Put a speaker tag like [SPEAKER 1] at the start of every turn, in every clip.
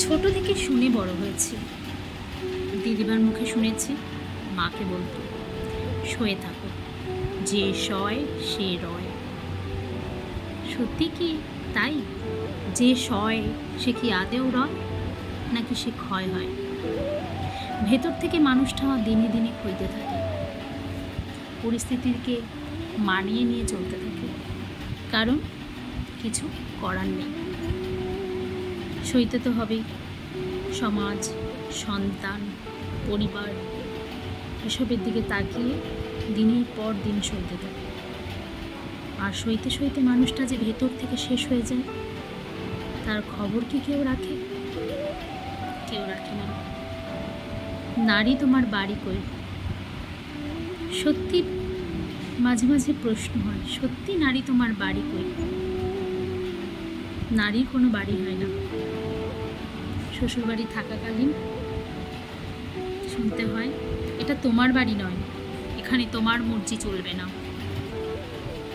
[SPEAKER 1] ছোট থেকে শুনে বড় হয়েছি। দিদিমার মুখে শুনেছি মাকে বলতো, শুয়ে থাকো, যে শয় সে রয়। সত্যি কি তাই? যে শয় সে কি আদেও রয়, নাকি সে ক্ষয় হয়? ভেতর থেকে মানুষটা দিনে দিনে ক্ষইতে থাকে, পরিস্থিতিকে মানিয়ে নিয়ে চলতে থাকে, কারণ কিছু করার নেই। সইতে তো হবেই। সমাজ, সন্তান, পরিবার এসবের দিকে তাকিয়ে দিনের পর দিন সইতে থাকে। আর সইতে সইতে মানুষটা যে ভেতর থেকে শেষ হয়ে যায়, তার খবর কি কেউ রাখে? কেউ রাখে না। নারী তোমার বাড়ি কই? সত্যি মাঝে মাঝে প্রশ্ন হয়, সত্যি নারী তোমার বাড়ি কই? নারীর কোনো বাড়ি হয় না। শ্বশুরবাড়ি থাকাকালীন শুনতে হয়, এটা তোমার বাড়ি নয়, এখানে তোমার মর্জি চলবে না।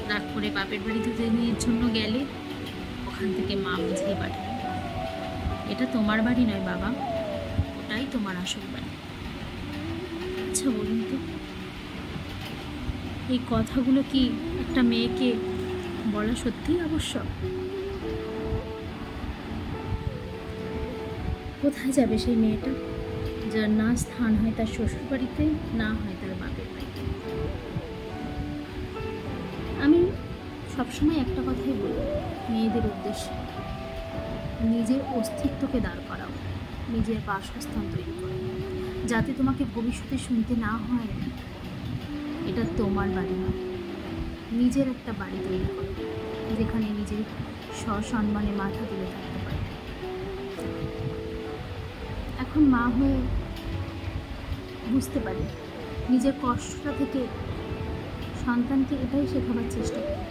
[SPEAKER 1] রাগ করে বাপের বাড়ি দুদিনের জন্য গেলে ওখান থেকে মা বুঝিয়ে পাঠায়, এটা তোমার বাড়ি নয় বাবা, ওটাই তোমার আসল বাড়ি। আচ্ছা বলুন তো, এই কথাগুলো কি একটা মেয়েকে বলা সত্যিই আবশ্যক? কোথায় যাবে সেই মেয়েটা, যার না স্থান হয় তার শ্বশুর বাড়িতে, না হয় তার বাপের বাড়িতে? আমি সবসময় একটা কথাই বলি মেয়েদের উদ্দেশ্যে, নিজের অস্তিত্বকে দাঁড় করাও, নিজের বাসস্থান তৈরি করো, যাতে তোমাকে ভবিষ্যতে শুনতে না হয় এটা তোমার বাড়ি নয়। নিজের একটা বাড়ি তৈরি করো, যেখানে নিজের সসম্মানে মাথা তুলে থাকতে পারো। এখন মা হয়ে বুঝতে পারি, নিজের কষ্টটা থেকে সন্তানকে এটাই শেখাবার চেষ্টা করি,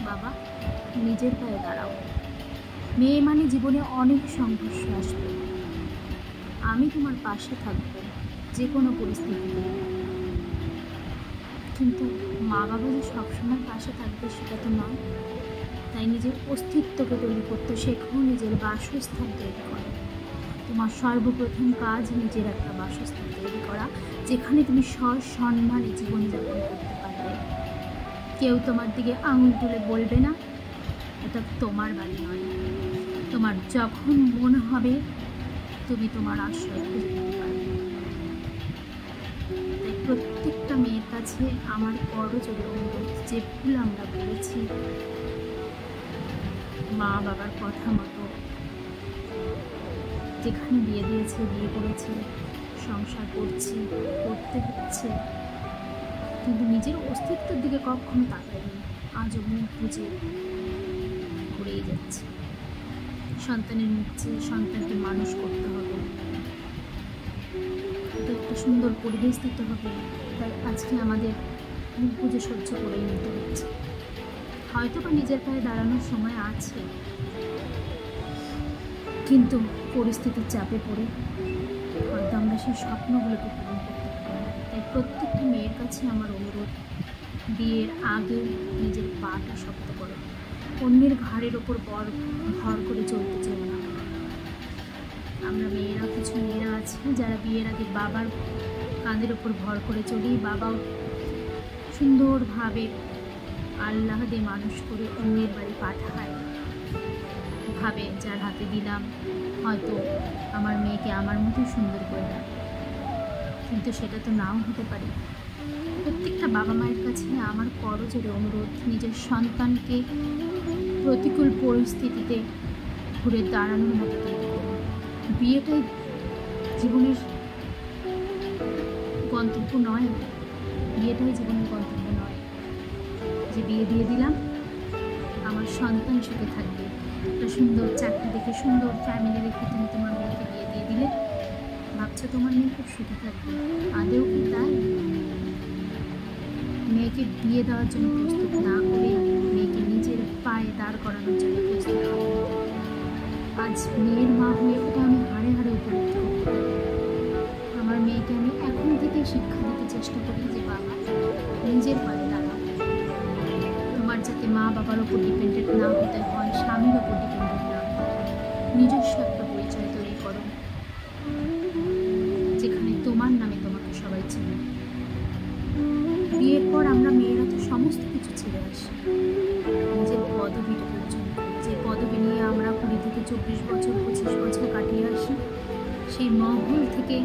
[SPEAKER 1] বাবা নিজের পায়ে দাঁড়াও। মেয়ে মানে জীবনে অনেক সংঘর্ষ আসবে, আমি তোমার পাশে থাকবো যে কোনো পরিস্থিতিতে। কিন্তু মা বাবা যে সবসময় পাশে থাকবে সেটা তো নয়। তাই নিজের অস্তিত্বকে তৈরি করতে শেখো, নিজের বাসস্থান তৈরি করো। তোমার সর্বপ্রথম কাজ নিজের একটা বাসস্থান তৈরি করা, যেখানে তুমি সসম্মানে জীবনযাপন করতে পারবে। কেউ তোমার দিকে আঙুল তুলে বলবে না এটা তোমার বাড়ি নয়। তোমার যখন মনে হবে তুমি তোমার আশ্রয় খুঁজে নিতে পারবে। তাই প্রত্যেকটা মেয়ের কাছে আমার করজোড়ে অনুরোধ, যে ভুল আমরা করেছি, মা বাবার কথা মতো যেখানে বিয়ে দিয়েছে, বিয়ে করেছে, সংসার করছি, করতে হচ্ছে, কিন্তু নিজের অস্তিত্বের দিকে কখনো তাকায়নি, আজও মুখ বুঝে ঘুরেই যাচ্ছে। সন্তানের মুখ চেয়ে সন্তানকে মানুষ করতে হবে, এটা একটা সুন্দর পরিবেশ দিতে হবে। তাই আজকে আমাদের মুখ বুঝে সহ্য করেই নিতে হচ্ছে। হয়তো বা নিজের পায়ে দাঁড়ানোর সময় আছে, কিন্তু পরিস্থিতির চাপে পড়ে হয়তো আমরা সেই স্বপ্নগুলোকে পূরণ করতে পারি না। তাই প্রত্যেকটা মেয়ের কাছে আমার অনুরোধ, বিয়ের আগে নিজের পাটা শক্ত করো, অন্যের ঘাড়ের ওপর ভর করে চলতে চাই না। আমরা মেয়েরা, কিছু মেয়েরা আছে যারা বিয়ের আগে বাবার কাঁধের ওপর ভর করে চলি, বাবাও সুন্দরভাবে আল্লাহ দিয়ে মানুষ করে অন্যের বাড়ি পাঠায়, ভাবে যার হাতে দিলাম হয়তো আমার মেয়েকে আমার মতোই সুন্দর করে রাখবে, কিন্তু সেটা তো নাও হতে পারে। প্রত্যেকটা বাবা মায়ের কাছে আমার করজোড়ে অনুরোধ, নিজের সন্তানকে প্রতিকূল পরিস্থিতিতে ঘুরে দাঁড়ানোর মতো তৈরি করুন। বিয়েটাই জীবনের গন্তব্য নয়, বিয়েটাই জীবনের গন্তব্য নয় যে বিয়ে দিয়ে দিলাম আমার সন্তান সুখে থাকবে। একটা সুন্দর চাকরি দেখে, সুন্দর ফ্যামিলি রেখে তুমি তোমার মেয়েকে বিয়ে দিয়ে দিলে, ভাবছো তোমার মেয়ে খুব সুখে থাকবে? আদেও কি তাই? মেয়েকে বিয়ে দেওয়ার জন্য প্রস্তুত না করে মেয়েকে নিজের পায়ে দাঁড় করানোর জন্য প্রস্তুত হবে। আজ মেয়ের মা হয়ে ওটা আমি হাড়ে হাড়ে উপলব্ধি করতে পারি। আমার মেয়েকে আমি এখন থেকে শিক্ষা দিতে চেষ্টা করি যে বাবা নিজের পায়ে দাঁড়াও, তোমার যাতে মা বাবার ওপর ডিপেন্ডেন্ট না হতে হয়, স্বামীর ওপর ডিপেন্ডেন্ট না হয়, নিজস্ব একটা পরিচয় সমস্ত কিছু ছেড়ে আসি, নিজের পদবিটা পর্যন্ত, যে পদবি নিয়ে আমরা 20 থেকে 24 বছর 25 বছর কাটিয়ে আসি, সেই মহল থেকে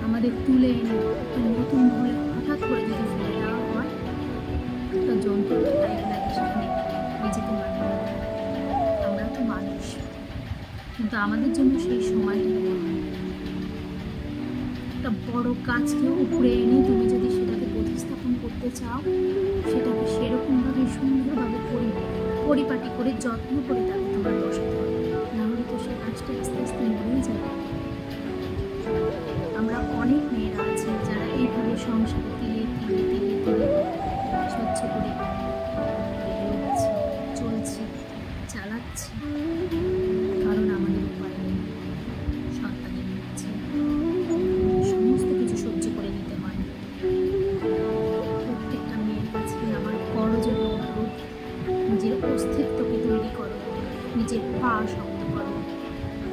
[SPEAKER 1] আমাদের তুলে এনে একটা নতুন মহলে হঠাৎ করে যদি ফেলে দেওয়া হয়, একটা জন্তু টাইপ লাগে সেখানে নিজেকে মানিয়ে নিতে। আমরা তো মানুষ, কিন্তু আমাদের জন্য সেই সময়টা নেওয়া হয়। একটা বড় কাজকে উপরে এনে তুমি যদি সেটাকে প্রতিস্থাপন করতে চাও, সেটাকে সেরকমভাবে সুন্দরভাবে পরিপাটি করে যত্ন করে তাকে তোমার বসাতে হবে, নাহলে তো সে কাজটা আস্তে আস্তে মরেই যাবে। আমরা অনেক মেয়েরা আছি যারা এইভাবে সংসারে তিলে তিলে তিলে তিলে স্বচ্ছ করে বেরোচ্ছি, চলছি, চালাচ্ছি, কারণ আমাদের উপায় নেই, সন্তানের নিচ্ছে, সমস্ত কিছু সহ্য করে নিতে হয়। প্রত্যেকটা মেয়ের কাছে আমার করজোর অনুরোধ, নিজের অস্তিত্বকে তৈরি করো, নিজের পা শক্ত করো,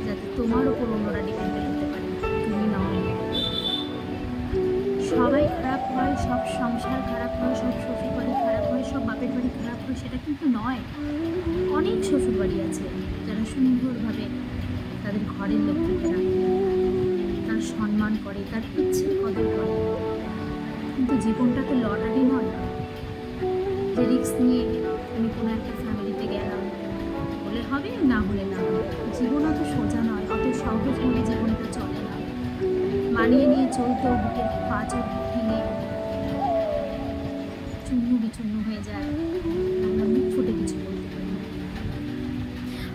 [SPEAKER 1] যাতে তোমার ওপর অন্যরা ডিপেন্ডেন্ট হতে পারে, তুমি নও। সবাই খারাপ হয়, সব সংসার খারাপ হয়, সব শ্বশুর বাড়ি খারাপ হয়, সব বাপের বাড়ি খারাপ হয়, সেটা কিন্তু নয়। অনেক শ্বশুর বাড়ি আছে যারা সুন্দরভাবে তাদের ঘরের লক্ষ্মীকে রাখে, তার সম্মান করে, তার ইচ্ছের কদর করে। কিন্তু জীবনটা তো লটারি নয় যে রিস্ক নিয়ে আমি কোনো একটা ফ্যামিলিতে গেলাম, হলে হবে, না হলে না হবে। জীবন অত সোজা নয়, অত সহজভাবে জীবনটা চলে না। মানিয়ে নিয়ে চলতেও বুকের পাঁচর ভেঙে চূর্ণ বিচূর্ণ হয়ে যায়, আমরা মুখ ফুটে কিছু বলতে পারি না,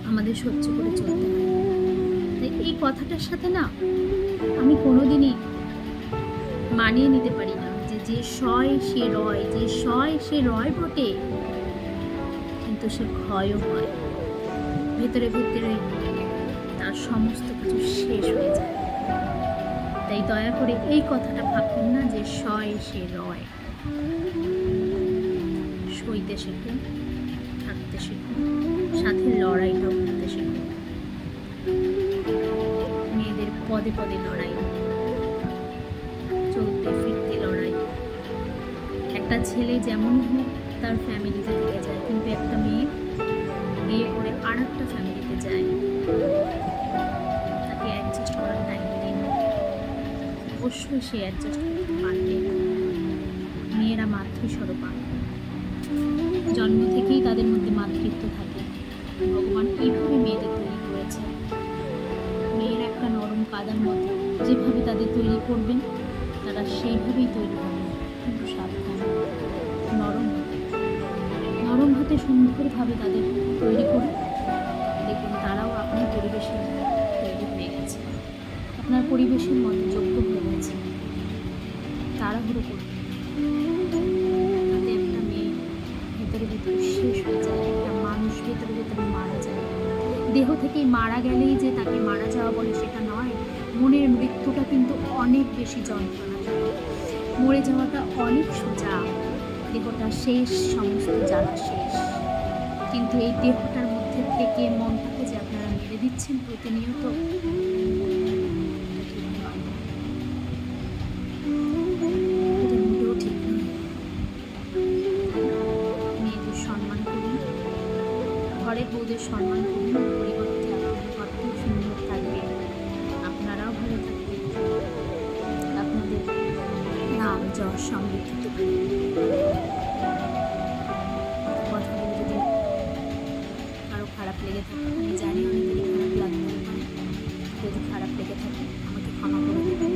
[SPEAKER 1] আমাদের সহ্য করে চলতে হয়। তাই এই কথাটার সাথে না আমি কোনোদিনই মানিয়ে নিতে পারি না যে যে সয় সে রয়, যে সয় সে রয় বটে, কিন্তু সে ক্ষয়ও হয়, ভেতরে ভেতরে তার সমস্ত কিছু শেষ হয়ে যায়। তাই দয়া করে এই কথাটা ভাববেন না যে সয় সে রয়। সইতে শেখুন, থাকতে শেখুন, সাথে লড়াইটাও করতে শেখুন। মেয়েদের পদে পদে লড়াই, চলতে ফিরতে লড়াই। একটা ছেলে যেমন হোক তার ফ্যামিলিতে থেকে যায়, কিন্তু একটা মেয়ে বিয়ে করে আর একটা ফ্যামিলিতে যায়, তাকে অ্যাডজাস্ট করার টাইম নেই। অবশ্যই সে অ্যাডজাস্ট করতে পারবে। মেয়েরা মাতৃস্বরূপা, জন্ম থেকেই তাদের মধ্যে মাতৃত্ব থাকে। ভগবান এইভাবে মেয়েদের তৈরি করেছে। মেয়েরা একটা নরম কাদার মতো, যেভাবে তাদের তৈরি করবেন তারা সেইভাবেই তৈরি হবে, কিন্তু সাবধান, নরম হাতে সুন্দরভাবে তাদের তৈরি করুন। দেখুন তারাও আপনার পরিবেশে তৈরি হয়ে গেছে, আপনার পরিবেশের মতো যোগ্য হয়ে গেছে। তাড়াহুড়ো করুন, তাতে একটা মেয়ে ভেতরে ভেতরে শেষ হয়ে যায়, একটা মানুষ ভেতরে ভেতরে মারা যায়। দেহ থেকেই মারা গেলেই যে তাকে মারা যাওয়া বলে সেটা নয়। মনের মৃত্যুটা কিন্তু অনেক বেশি যন্ত্রণা, মরে যাওয়াটা অনেক সোজা। দেহটা শেষ, সমস্ত জ্বালা শেষ, কিন্তু এই দেহটার মধ্যে থেকে মনটাকে যে আপনারা মেরে দিচ্ছেন প্রতিনিয়ত, এটা মোটেও ঠিক নয়। মেয়েদের সম্মান করুন, ঘরের বউদের সম্মান করুন, পরিবর্তে আপনার ঘরটিও সুন্দর থাকবে, আপনারাও ভালো থাকবেন, আপনাদের নাম যশ সমৃদ্ধি থাকবে। কথা বলে যদি কারো খারাপ লেগে থাকে, আমি জানি অনেকেরই খারাপ লাগতে পারে, যদি খারাপ লেগে থাকে আমাকে ক্ষমা করে দেবেন।